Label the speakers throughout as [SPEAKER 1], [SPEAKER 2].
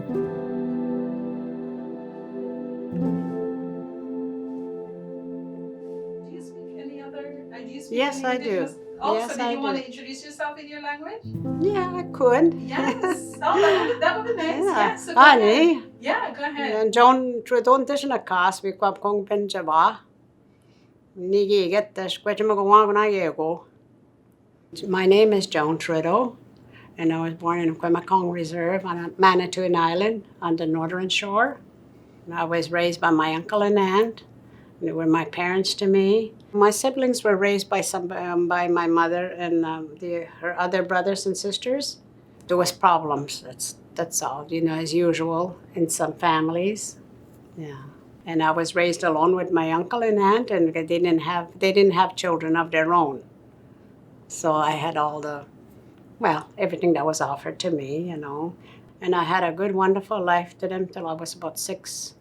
[SPEAKER 1] Do you speak any other? Do you speak
[SPEAKER 2] Yes,
[SPEAKER 1] any
[SPEAKER 2] I
[SPEAKER 1] indigenous?
[SPEAKER 2] do.
[SPEAKER 1] Oh, so
[SPEAKER 2] Yes,
[SPEAKER 1] did
[SPEAKER 2] I
[SPEAKER 1] you want
[SPEAKER 2] do.
[SPEAKER 1] to introduce yourself in your language?
[SPEAKER 2] Yeah, I could.
[SPEAKER 1] Yes. Oh, that would be nice.
[SPEAKER 2] Yeah.
[SPEAKER 1] Yes. So go ahead.
[SPEAKER 2] Ani,
[SPEAKER 1] Yeah, go ahead.
[SPEAKER 2] Joan Trudeau dishna kas vi kwap kong penjaba. Nigi get the squetchma go wana yego. My name is Joan Trudeau, and I was born in Quemacong Reserve on Manitoulin Island on the northern shore. I was raised by my uncle and aunt. They were my parents to me. My siblings were raised by my mother and her other brothers and sisters. There was problems. That's all. As usual in some families. Yeah. And I was raised alone with my uncle and aunt, and they didn't have children of their own. So I had everything that was offered to me. And I had a good, wonderful life to them till I was about six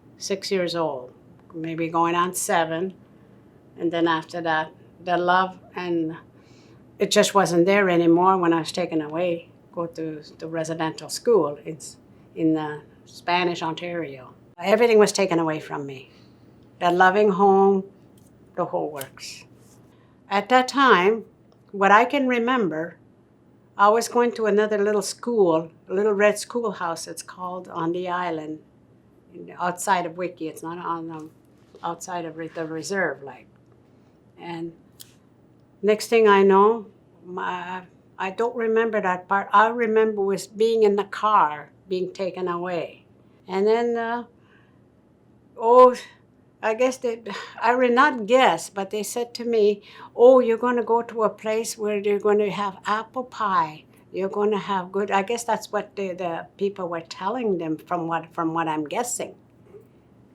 [SPEAKER 2] years old, maybe going on 7. And then after that, the love and it just wasn't there anymore when I was taken away, go to the residential school. It's in Spanish Ontario. Everything was taken away from me. The loving home, the whole works. At that time, what I can remember, I was going to another little school, a little red schoolhouse. It's called on the island, outside of Wiki. It's not on outside of the reserve, like. And next thing I know, I don't remember that part. I remember was being in the car, being taken away, and then I guess I will not guess, but they said to me, "Oh, you're going to go to a place where you're going to have apple pie. You're going to have good." I guess that's what the people were telling them from what I'm guessing,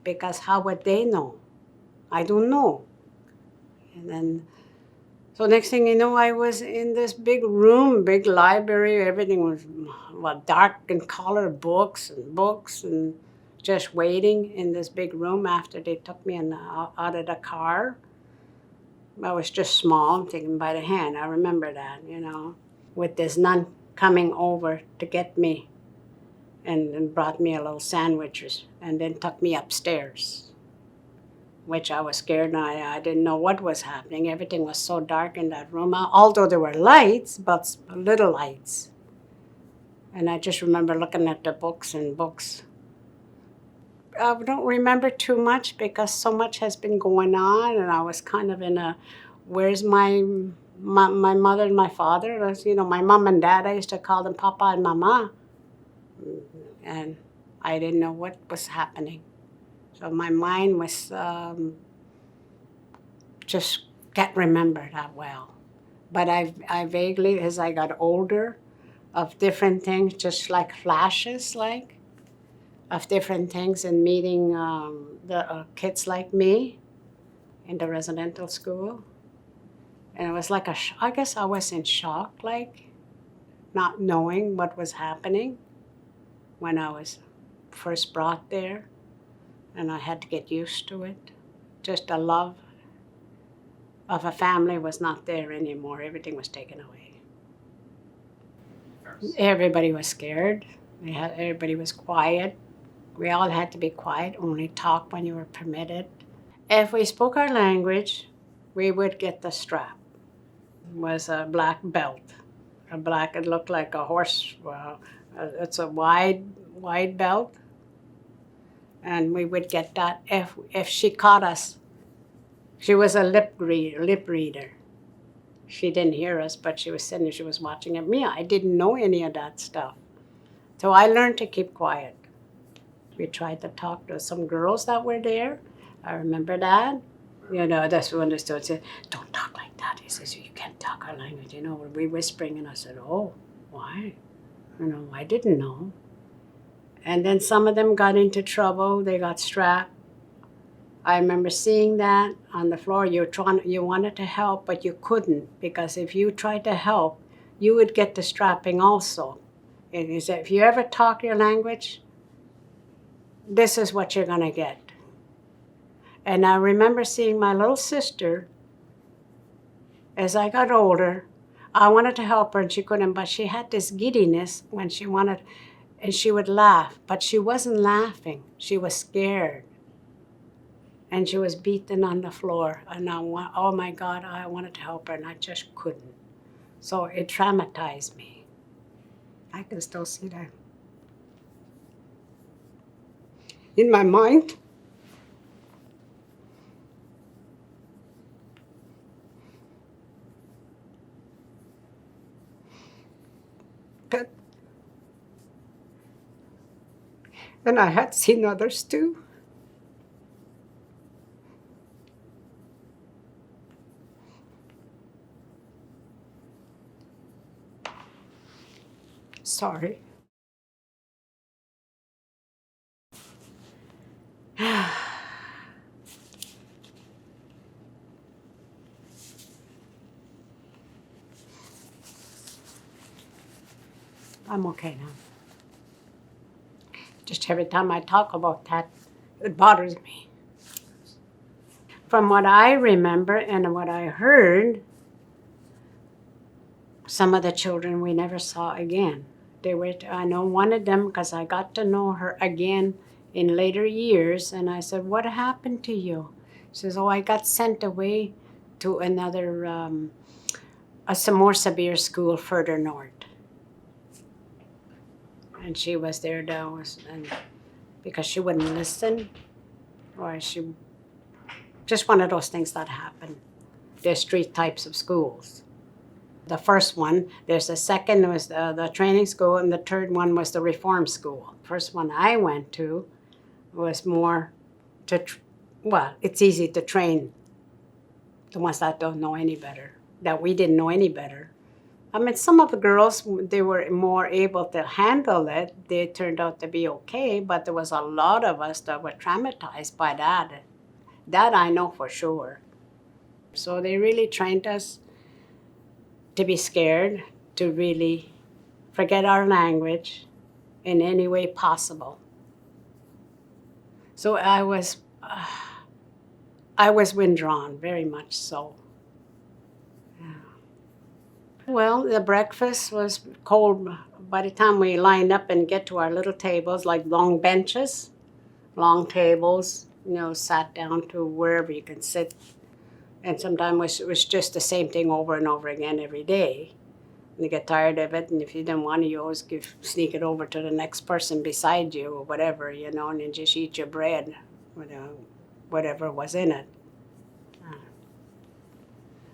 [SPEAKER 2] because how would they know? I don't know. And then, so next thing you know, I was in this big room, big library. Everything was dark and colored books and just waiting in this big room after they took me out of the car. I was just small, taken by the hand. I remember that, with this nun coming over to get me and brought me a little sandwiches and then took me upstairs, which I was scared and I didn't know what was happening. Everything was so dark in that room, although there were lights, but little lights. And I just remember looking at the books and books. I don't remember too much because so much has been going on, and I was kind of in a, where's my mother and my father? My mom and dad, I used to call them Papa and Mama. And I didn't know what was happening. So my mind was just can't remember that well. But I vaguely, as I got older, of different things, just like flashes, of different things, and meeting the kids like me in the residential school. And it was like I guess I was in shock, not knowing what was happening when I was first brought there. And I had to get used to it. Just the love of a family was not there anymore. Everything was taken away. Everybody was scared. Everybody was quiet. We all had to be quiet, only talk when you were permitted. If we spoke our language, we would get the strap. It was a black belt. It looked like a horse. It's a wide belt. And we would get that if she caught us. She was a lip reader. She didn't hear us, but she was sitting there, she was watching at me. I didn't know any of that stuff. So I learned to keep quiet. We tried to talk to some girls that were there. I remember that. That's when they started saying, "Don't talk like that." He says, "You can't talk our language." We're whispering, and I said, "Oh, why?" I didn't know. And then some of them got into trouble. They got strapped. I remember seeing that on the floor. You wanted to help, but you couldn't, because if you tried to help, you would get the strapping also. And he said, if you ever talk your language, this is what you're going to get. And I remember seeing my little sister, as I got older, I wanted to help her and she couldn't, but she had this giddiness when she wanted, And she would laugh, but she wasn't laughing. She was scared. And she was beaten on the floor. And oh my God, I wanted to help her, and I just couldn't. So it traumatized me. I can still see that in my mind. But, and I had seen others too. Sorry. I'm okay now. Just every time I talk about that, it bothers me. From what I remember and what I heard, some of the children we never saw again. I know one of them because I got to know her again in later years, and I said, "What happened to you?" She says, "Oh, I got sent away to another, some more severe school further north." And she was there and because she wouldn't listen, or she just one of those things that happen. There's three types of schools. The first one, there's the second was the training school, and the third one was the reform school. First one I went to was more it's easy to train the ones that don't know any better, that we didn't know any better. I mean, some of the girls, they were more able to handle it. They turned out to be okay, but there was a lot of us that were traumatized by that. That I know for sure. So they really trained us to be scared, to really forget our language in any way possible. So I was withdrawn, very much so. Well, the breakfast was cold by the time we lined up and get to our little tables, like long benches, long tables, sat down to wherever you can sit. And sometimes it was just the same thing over and over again every day. And you get tired of it, and if you didn't want to, you always sneak it over to the next person beside you or whatever, and then just eat your bread, whatever was in it.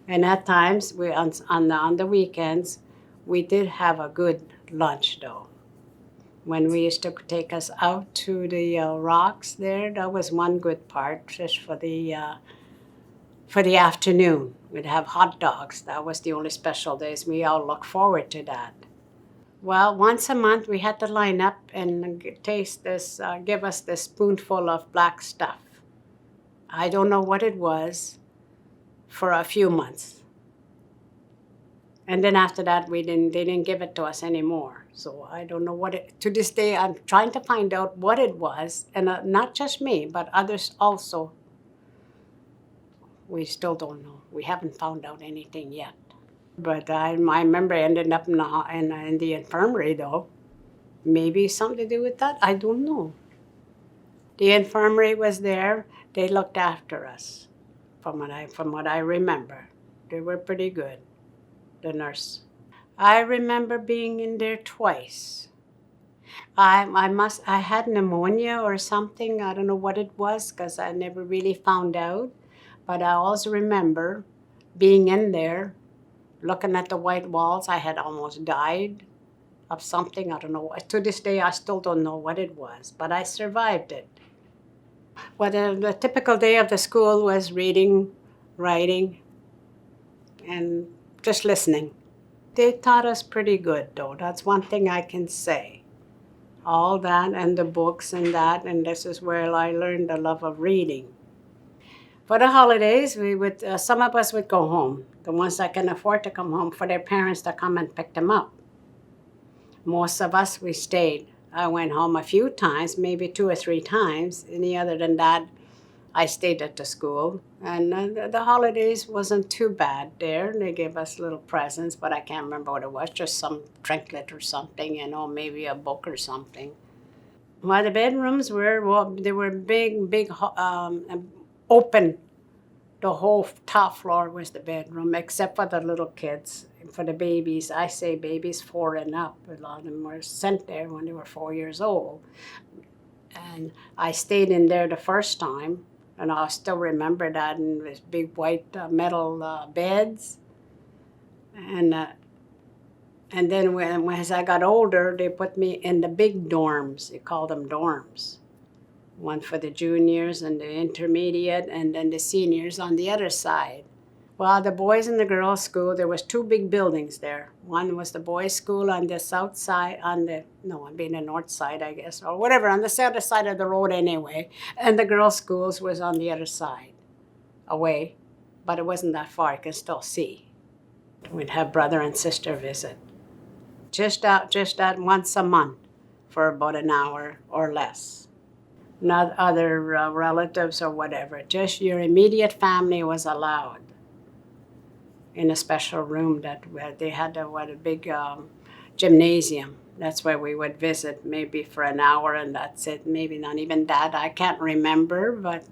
[SPEAKER 2] And at times, on the weekends, we did have a good lunch, though. When we used to take us out to the rocks there, that was one good part, just for the afternoon. We'd have hot dogs. That was the only special days. We all look forward to that. Well, once a month, we had to line up and give us this spoonful of black stuff. I don't know what it was, for a few months. And then after that, they didn't give it to us anymore. So I don't know to this day, I'm trying to find out what it was. And not just me, but others also. We still don't know. We haven't found out anything yet. But I remember I ended up in the infirmary, though. Maybe something to do with that? I don't know. The infirmary was there. They looked after us. From what I remember, they were pretty good, the nurse. I remember being in there twice. I had pneumonia or something. I don't know what it was because I never really found out. But I also remember being in there, looking at the white walls. I had almost died of something. I don't know. To this day, I still don't know what it was, but I survived it. Well, the typical day of the school was reading, writing, and just listening. They taught us pretty good, though. That's one thing I can say. All that and the books and that, and this is where I learned the love of reading. For the holidays, some of us would go home. The ones that can afford to come home, for their parents to come and pick them up. Most of us, we stayed. I went home a few times, maybe 2 or 3 times. Any other than that, I stayed at the school, and the holidays wasn't too bad there. They gave us little presents, but I can't remember what it was, just some trinket or something, maybe a book or something. Well, the bedrooms they were big, open. The whole top floor was the bedroom, except for the little kids. For the babies, I say babies 4 and up. A lot of them were sent there when they were 4 years old. And I stayed in there the first time, and I still remember that, in this big white metal beds. And then as I got older, they put me in the big dorms. They called them dorms. One for the juniors and the intermediate, and then the seniors on the other side. Well, the boys and the girls' school, there was 2 big buildings there. One was the boys' school on the south side, it'd be the north side, I guess, or whatever, on the other side of the road anyway. And the girls' schools was on the other side, away. But it wasn't that far, I could still see. We'd have brother and sister visit. Just that once a month for about an hour or less. Not other relatives or whatever. Just your immediate family was allowed in a special room where they had a big gymnasium. That's where we would visit, maybe for an hour, and that's it. Maybe not even that. I can't remember, but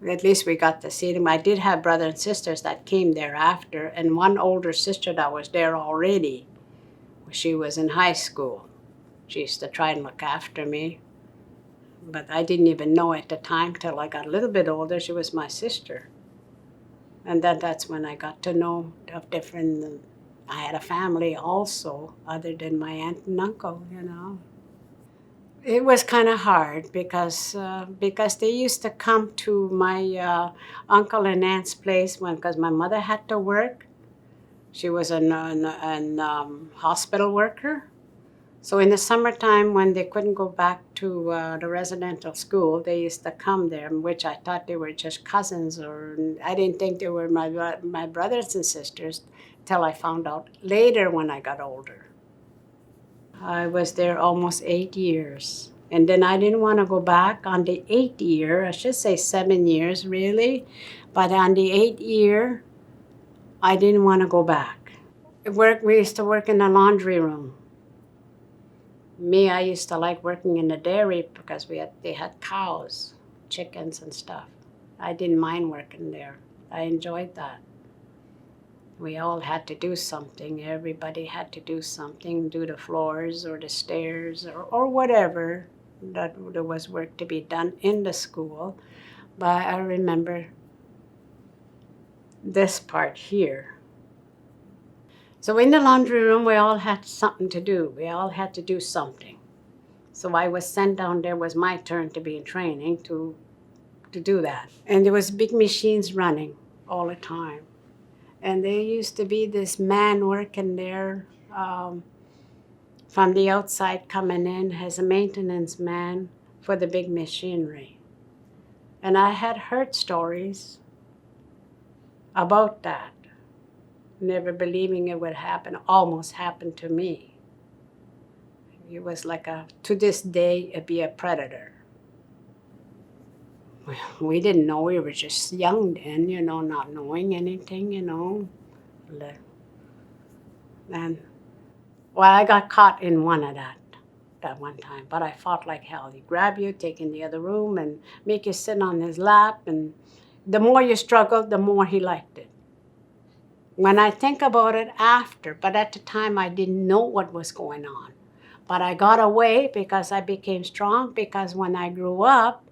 [SPEAKER 2] at least we got to see them. I did have brothers and sisters that came there after, and one older sister that was there already. She was in high school. She used to try and look after me, but I didn't even know at the time till I got a little bit older she was my sister. And that's when I got to know of different. I had a family also, other than my aunt and uncle. It was kind of hard because they used to come to my uncle and aunt's place because my mother had to work. She was an hospital worker. So in the summertime, when they couldn't go back to the residential school, they used to come there, which I thought they were just cousins, or I didn't think they were my brothers and sisters till I found out later when I got older. I was there almost 8 years. And then I didn't want to go back on the 8th year. I should say 7 years, really. But on the 8th year, I didn't want to go back. We used to work in the laundry room. Me, I used to like working in the dairy because they had cows, chickens and stuff. I didn't mind working there. I enjoyed that. We all had to do something. Everybody had to do something, do the floors or the stairs or whatever. That there was work to be done in the school. But I remember this part here. So in the laundry room, we all had something to do. We all had to do something. So I was sent down there. It was my turn to be in training to do that. And there was big machines running all the time. And there used to be this man working there from the outside coming in as a maintenance man for the big machinery. And I had heard stories about that. Never believing it would happen, almost happened to me. It was like to this day, it'd be a predator. We didn't know, we were just young then, not knowing anything, And, I got caught in one of that one time, but I fought like hell. He grab you, take in the other room, and make you sit on his lap, and the more you struggled, the more he liked it. When I think about it after, but at the time I didn't know what was going on. But I got away because I became strong, because when I grew up,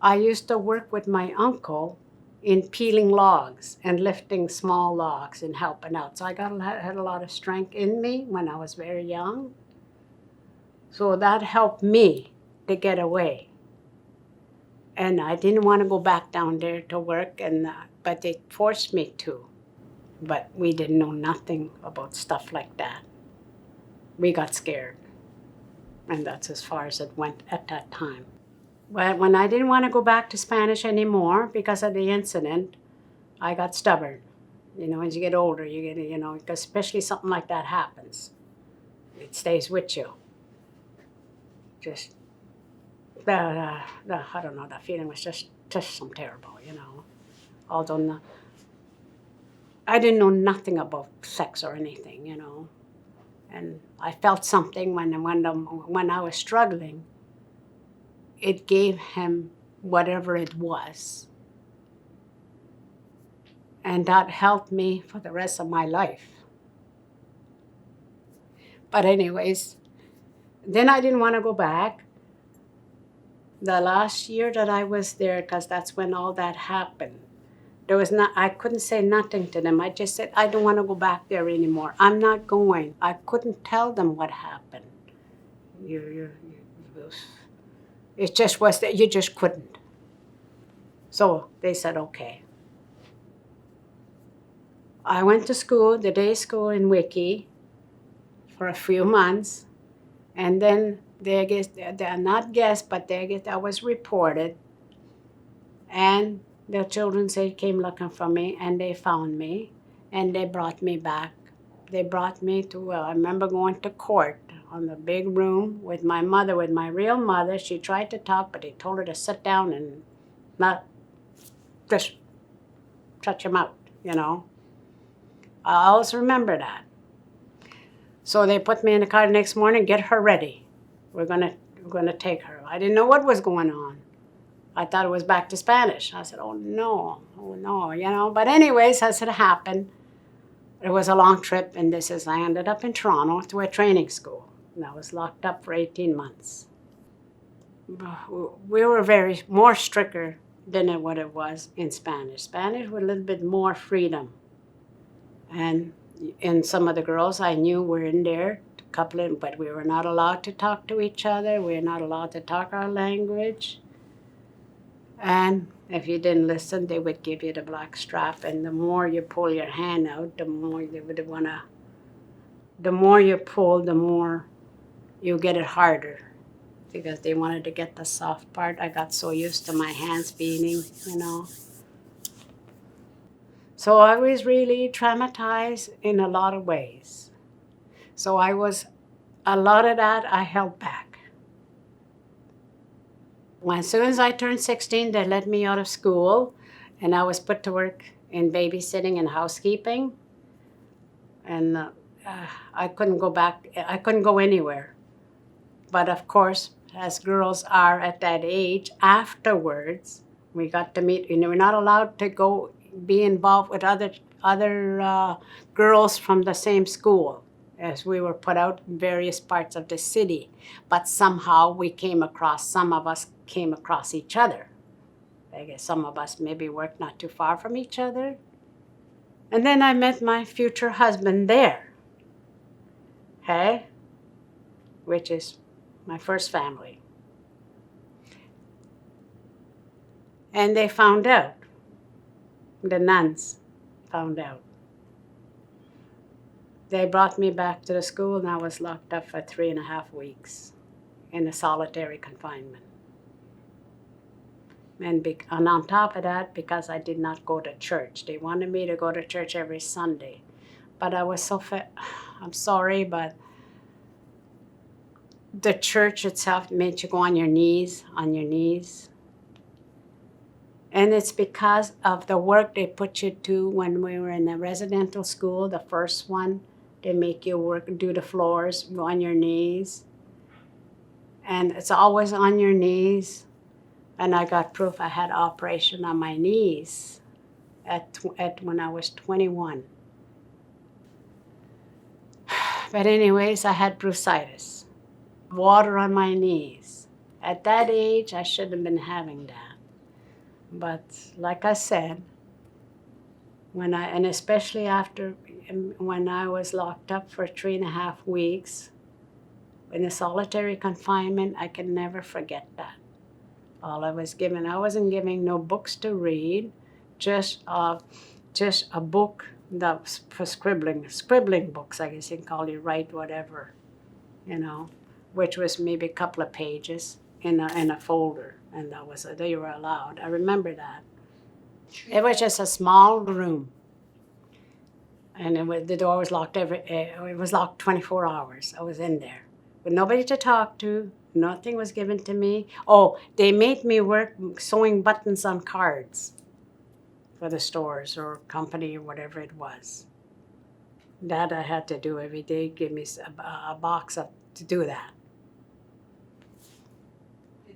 [SPEAKER 2] I used to work with my uncle in peeling logs and lifting small logs and helping out. So I had a lot of strength in me when I was very young. So that helped me to get away. And I didn't want to go back down there to work, but they forced me to. But we didn't know nothing about stuff like that. We got scared. And that's as far as it went at that time. But when I didn't want to go back to Spanish anymore because of the incident, I got stubborn. As you get older, you get, because especially something like that happens. It stays with you. Just I don't know, the feeling was just some terrible, you know. Although I didn't know nothing about sex or anything, you know. And I felt something when I was struggling. It gave him whatever it was. And that helped me for the rest of my life. But anyways, then I didn't want to go back. The last year that I was there, because that's when all that happened, I couldn't say nothing to them. I just said, I don't want to go back there anymore. I'm not going. I couldn't tell them what happened. It just was that you just couldn't. So they said, okay. I went to school, the day school in Wiki, for a few months, and then they're not guessed, but I was reported, and the children came looking for me, and they found me, and they brought me back. They brought me to, I remember going to court on the big room with my mother, with my real mother. She tried to talk, but they told her to sit down and not just shut your mouth, you know. I always remember that. So they put me in the car the next morning, get her ready. We're gonna take her. I didn't know what was going on. I thought it was back to Spanish. I said, oh no, you know. But anyways, as it happened, it was a long trip, and I ended up in Toronto to a training school. And I was locked up for 18 months. We were very more stricter than what it was in Spanish. Spanish was a little bit more freedom. And some of the girls I knew were in there, but we were not allowed to talk to each other. We were not allowed to talk our language. And if you didn't listen, they would give you the black strap. And the more you pull your hand out, the more they would want to. The more you pull, the more you get it harder, because they wanted to get the soft part. I got so used to my hands beating, you know. So I was really traumatized in a lot of ways. So a lot of that I held back. As soon as I turned 16, they let me out of school, and I was put to work in babysitting and housekeeping. And I couldn't go back. I couldn't go anywhere. But of course, as girls are at that age, afterwards, we got to meet. You know, we're not allowed to be involved with other girls from the same school, as we were put out in various parts of the city. But somehow some of us came across each other. I guess some of us maybe worked not too far from each other. And then I met my future husband there, which is my first family. And they found out. The nuns found out. They brought me back to the school, and I was locked up for 3.5 weeks in a solitary confinement. And on top of that, because I did not go to church. They wanted me to go to church every Sunday. But I was I'm sorry, but the church itself made you go on your knees. And it's because of the work they put you to when we were in the residential school, the first one. They make you do the floors, go on your knees. And it's always on your knees. And I got proof I had operation on my knees when I was 21. But anyways, I had bursitis, water on my knees. At that age, I shouldn't have been having that. But like I said, especially after when I was locked up for 3.5 weeks in a solitary confinement, I can never forget that. All I wasn't giving no books to read, just a book that was for scribbling books, I guess you can call it, write whatever, you know, which was maybe a couple of pages in a folder, and they were allowed. I remember that. It was just a small room, and the door was locked it was locked 24 hours. I was in there with nobody to talk to. Nothing was given to me. Oh, they made me work sewing buttons on cards for the stores or company or whatever it was. That I had to do every day. Give me a box to do that.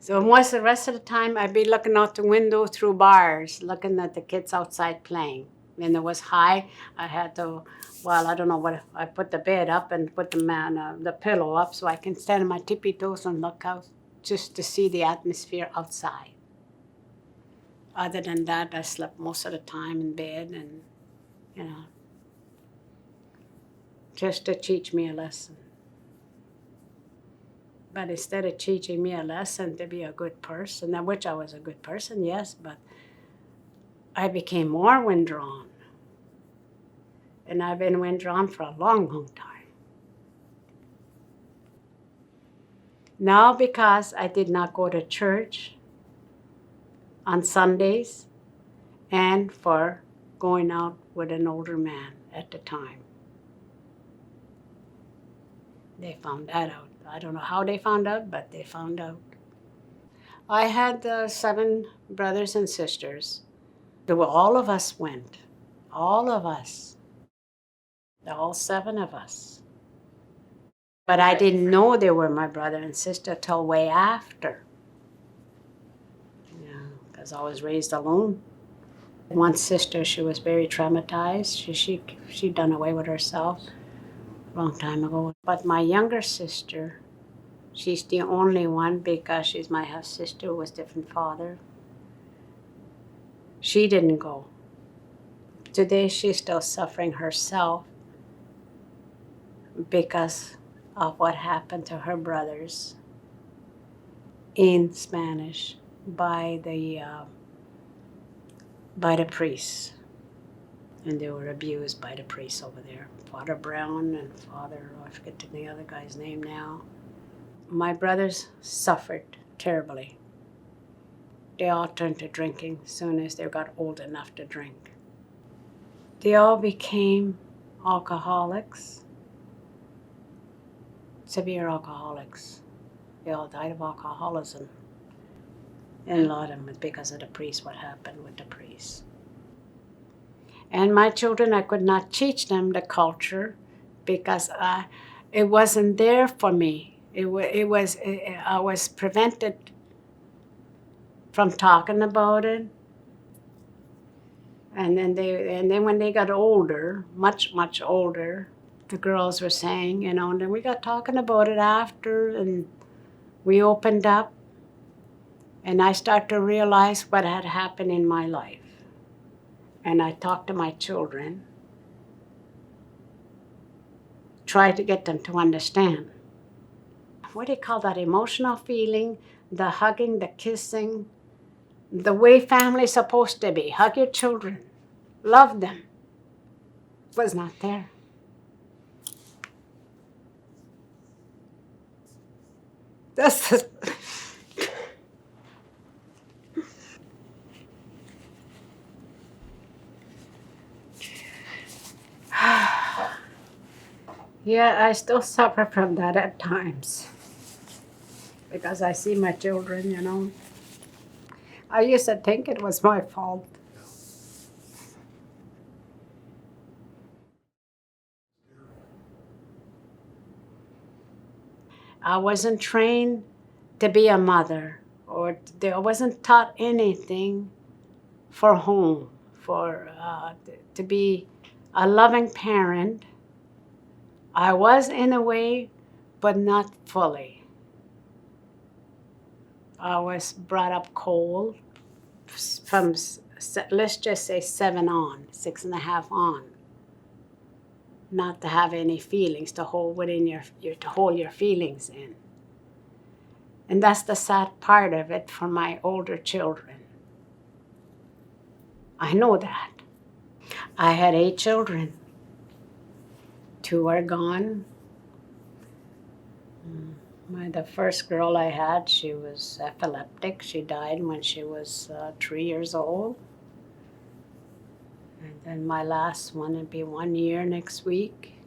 [SPEAKER 2] So most the rest of the time, I'd be looking out the window through bars, looking at the kids outside playing. And it was high. I had to, well, I don't know what, I put the bed up and put the pillow up so I can stand on my tippy toes and look out just to see the atmosphere outside. Other than that, I slept most of the time in bed and, you know, just to teach me a lesson. But instead of teaching me a lesson to be a good person, which I was a good person, yes, but I became more withdrawn. And I've been withdrawn for a long, long time. Now because I did not go to church on Sundays and for going out with an older man at the time. They found that out. I don't know how they found out, but they found out. I had 7 brothers and sisters. All of us went. All of us. All 7 of us. But I didn't know they were my brother and sister till way after. Yeah, because I was raised alone. One sister, she was very traumatized. She done away with herself a long time ago. But my younger sister, she's the only one because she's my half sister with different father. She didn't go. Today she's still suffering herself because of what happened to her brothers in Spanish by the priests. And they were abused by the priests over there. Father Brown and Father, I forget the other guy's name now. My brothers suffered terribly. They all turned to drinking as soon as they got old enough to drink. They all became alcoholics, severe alcoholics. They all died of alcoholism. And a lot of them was because of the priests, what happened with the priests. And my children, I could not teach them the culture because it wasn't there for me. I was prevented from talking about it. And then when they got older, much, much older, the girls were saying, and then we got talking about it after, and we opened up, and I started to realize what had happened in my life. And I talked to my children, tried to get them to understand. What do you call that? Emotional feeling, the hugging, the kissing, the way family's supposed to be. Hug your children, love them. Was not there. That's the Yeah, I still suffer from that at times because I see my children. I used to think it was my fault. I wasn't trained to be a mother, or I wasn't taught anything for home, to be a loving parent. I was in a way, but not fully. I was brought up cold from, let's just say 7 on, 6.5 on. Not to have any feelings, to hold within to hold your feelings in. And that's the sad part of it for my older children. I know that. I had 8 children. 2 are gone. The first girl I had, she was epileptic. She died when she was 3 years old. And then my last one would be 1 year next week.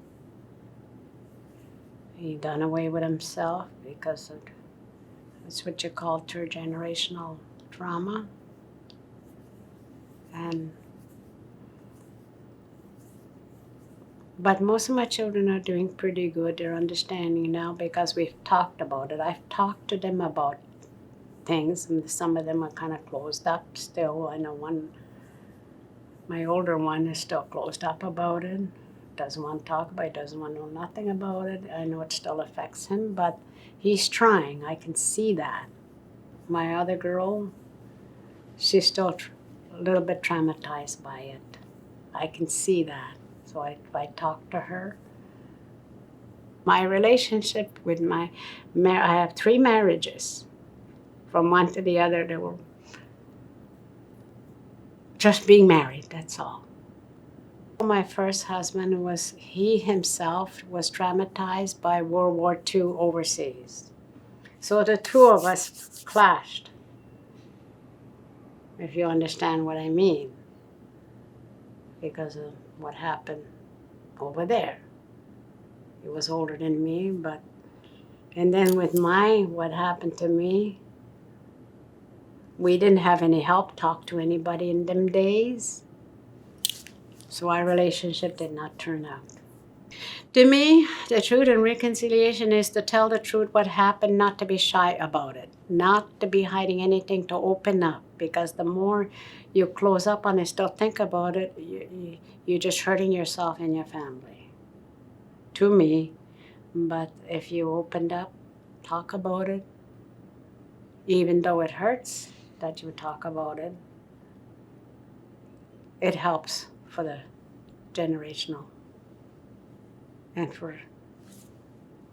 [SPEAKER 2] He done away with himself because of, it's what you call intergenerational trauma. But most of my children are doing pretty good. They're understanding now because we've talked about it. I've talked to them about things, and some of them are kind of closed up still. I know my older one is still closed up about it. Doesn't want to talk about it, doesn't want to know nothing about it. I know it still affects him, but he's trying. I can see that. My other girl, she's still a little bit traumatized by it. I can see that. So I talk to her. My relationship with I have 3 marriages. From one to the other, they were just being married, that's all. My first husband he himself was traumatized by World War II overseas. So the two of us clashed, if you understand what I mean, because of what happened over there. He was older than me, and then with what happened to me, we didn't have any help, talk to anybody in them days. So our relationship did not turn out. To me, the truth and reconciliation is to tell the truth what happened, not to be shy about it, not to be hiding anything, to open up. Because the more you close up on it, still think about it, you're just hurting yourself and your family. To me, but if you opened up, talk about it, even though it hurts that you talk about it, it helps for the generational and for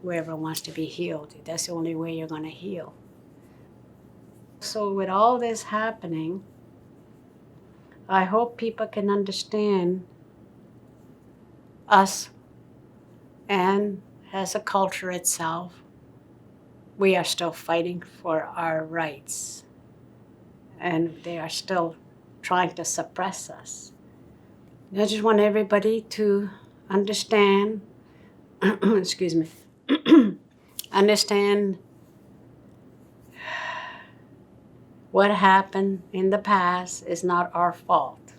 [SPEAKER 2] whoever wants to be healed. That's the only way you're going to heal. So with all this happening, I hope people can understand us, and as a culture itself, we are still fighting for our rights, and they are still trying to suppress us. I just want everybody to understand, excuse me, understand what happened in the past is not our fault,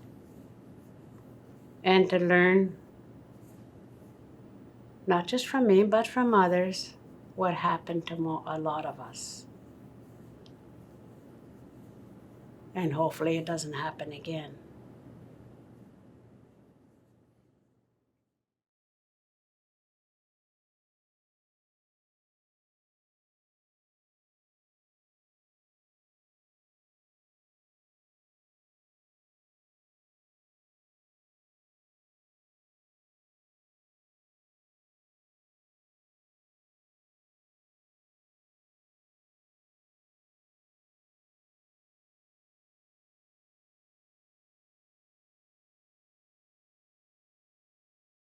[SPEAKER 2] and to learn, not just from me, but from others, what happened to a lot of us. And hopefully it doesn't happen again.